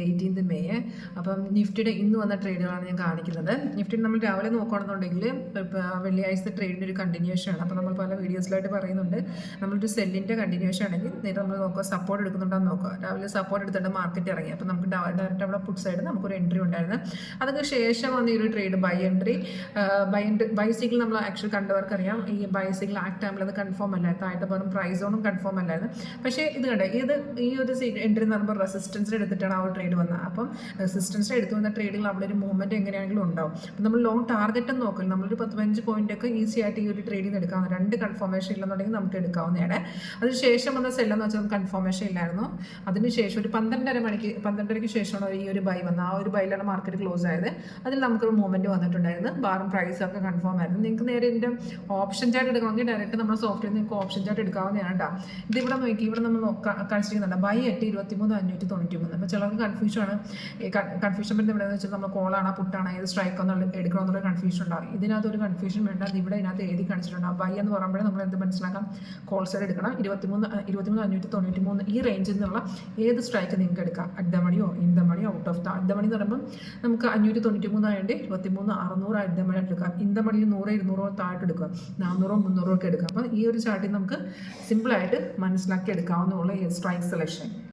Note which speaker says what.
Speaker 1: 18 May. അപ്പം നിഫ്റ്റിയുടെ ഇന്ന് വന്ന ട്രേഡുകളാണ് ഞാൻ കാണിക്കുന്നത്. നിഫ്റ്റി നമ്മൾ രാവിലെ നോക്കുകയാണെന്നുണ്ടെങ്കിൽ വെള്ളിയാഴ്ചത്തെ ട്രേഡിൻ്റെ ഒരു കണ്ടിന്യൂഷൻ ആണ്. അപ്പോൾ നമ്മൾ പല വീഡിയോസിലായിട്ട് പറയുന്നുണ്ട്, നമ്മളൊരു സെല്ലിൻ്റെ കണ്ടിന്യൂഷൻ ആണെങ്കിൽ നേരെ നമ്മൾ നോക്കുക സപ്പോർട്ട് എടുക്കുന്നുണ്ടെന്ന് നോക്കുക. രാവിലെ സപ്പോർട്ട് എടുത്തിട്ട് മാർക്കറ്റ് ഇറങ്ങി, അപ്പോൾ നമുക്ക് ഡയറക്റ്റ് അവിടെ പുട്ട് സൈഡ് നമുക്കൊരു എൻട്രി ഉണ്ടായിരുന്നു. അതിന് ശേഷം വന്ന ഈ ഒരു ട്രേഡ് ബൈ സിഗ്നൽ നമ്മൾ ആക്ച്വലി കണ്ടവർക്കറിയാം. ഈ ബൈ സിഗ്നൽ ആക്ട് ടൈമിൽ അത് കൺഫേം അല്ല, താഴത്തെ പറഞ്ഞ പ്രൈസ് സോണും കൺഫേം അല്ലായിരുന്നു. പക്ഷേ ഇത് കണ്ടേ, ഈ ഒരു എൻട്രി എന്ന് പറയുമ്പോൾ റെസിസ്റ്റൻസിൽ എടുത്തിട്ടാണ് ആ ഒരു ട്രേഡ് വന്നത്. അപ്പം റെസിസ്റ്റൻസിൽ എടുത്തു വന്ന ട്രേഡുകൾ അവിടെ ഒരു മൂവ്മെൻറ്റ് എങ്ങനെയാണെങ്കിലും ഉണ്ടാവും. അപ്പം നമ്മൾ ലോങ് ടാർഗറ്റ് നോക്കില്ല, നമ്മളൊരു 15 പോയിൻ്റൊക്കെ ഈസി ആയിട്ട് ഈ ഒരു ട്രേഡിൽ നിന്ന് എടുക്കാവുന്ന, രണ്ട് കൺഫർമേഷൻ ഇല്ലെന്നുണ്ടെങ്കിൽ നമുക്ക് എടുക്കാവുന്നതാണ്. അതിനുശേഷം വന്ന സെല്ലെന്ന് വെച്ചാൽ കൺഫർമേഷൻ ഇല്ലായിരുന്നു. അതിനുശേഷം ഒരു 12:30-ക്ക് ശേഷമാണ് ഈ ഒരു ബൈ വന്നത്. ആ ഒരു ബൈയിലാണ് മാർക്കറ്റ് ക്ലോസ് ആയത്. അതിൽ നമുക്കൊരു മൂവ്മെൻറ്റ് വന്നിട്ടുണ്ടായിരുന്നു. ബാറും പ്രൈസൊക്കെ കൺഫേം ആയിരുന്നു. നിങ്ങൾക്ക് നേരെ ഇതിൻ്റെ ഓപ്ഷൻ ചാർട്ട് എടുക്കണമെങ്കിൽ ഡയറക്റ്റ് നമ്മുടെ സോഫ്റ്റ്വെയർ നിങ്ങൾക്ക് ഓപ്ഷൻ ചാർട്ട് എടുക്കാവുന്നതാണ് കേട്ടോ. ഇതിവിടെ നോക്കി, ഇവിടെ നമ്മൾ കാണിച്ചിരിക്കുന്നുണ്ട് ബൈ 8:23,593. അപ്പോൾ ചിലർക്ക് കൺഫ്യൂഷനാണ്. കൺഫ്യൂഷൻ വരുന്നത് എവിടെയെന്ന് വെച്ചാൽ നമ്മൾ കോളാണ് പുട്ടാണ് ഏത് സ്ട്രൈക്ക് എടുക്കണമെന്നുള്ള കൺഫ്യൂഷൻ ഉണ്ടാകും. ഇതിനകത്ത് ഒരു കൺഫ്യൂഷൻ വേണ്ട. ഇവിടെ ഇതിനകത്ത് എഴുതി കാണിച്ചിട്ടുണ്ട്. ആ ബൈ എന്ന് പറയുമ്പോഴേ നമ്മൾ എന്ത് മനസ്സിലാക്കാം, കോൾ സൈഡ് എടുക്കണം. 23,593 ഈ റേഞ്ചിൽ നിന്നുള്ള ഏത് സ്ട്രൈക്ക് നിങ്ങൾക്ക് എടുക്കാം. അറ്റ് ദ മണിയോ ഇൻ ദ മണിയോ out of the. At the money എന്ന് പറയുമ്പോൾ നമുക്ക് 593 ആയതുകൊണ്ട് 23,600 അറ്റ് ദ മണി എടുക്കാം. ഇൻ ദ മണിയിൽ 100-200 താഴോട്ട് എടുക്കുക, 400-300 ഒക്കെ എടുക്കാം. അപ്പോൾ ഈ ഒരു ചാർട്ടിൽ നമുക്ക് സിമ്പിളായിട്ട് മനസ്സിലാക്കി എടുക്കാവുന്ന സ്ട്രൈക്ക് സെലക്ഷൻ.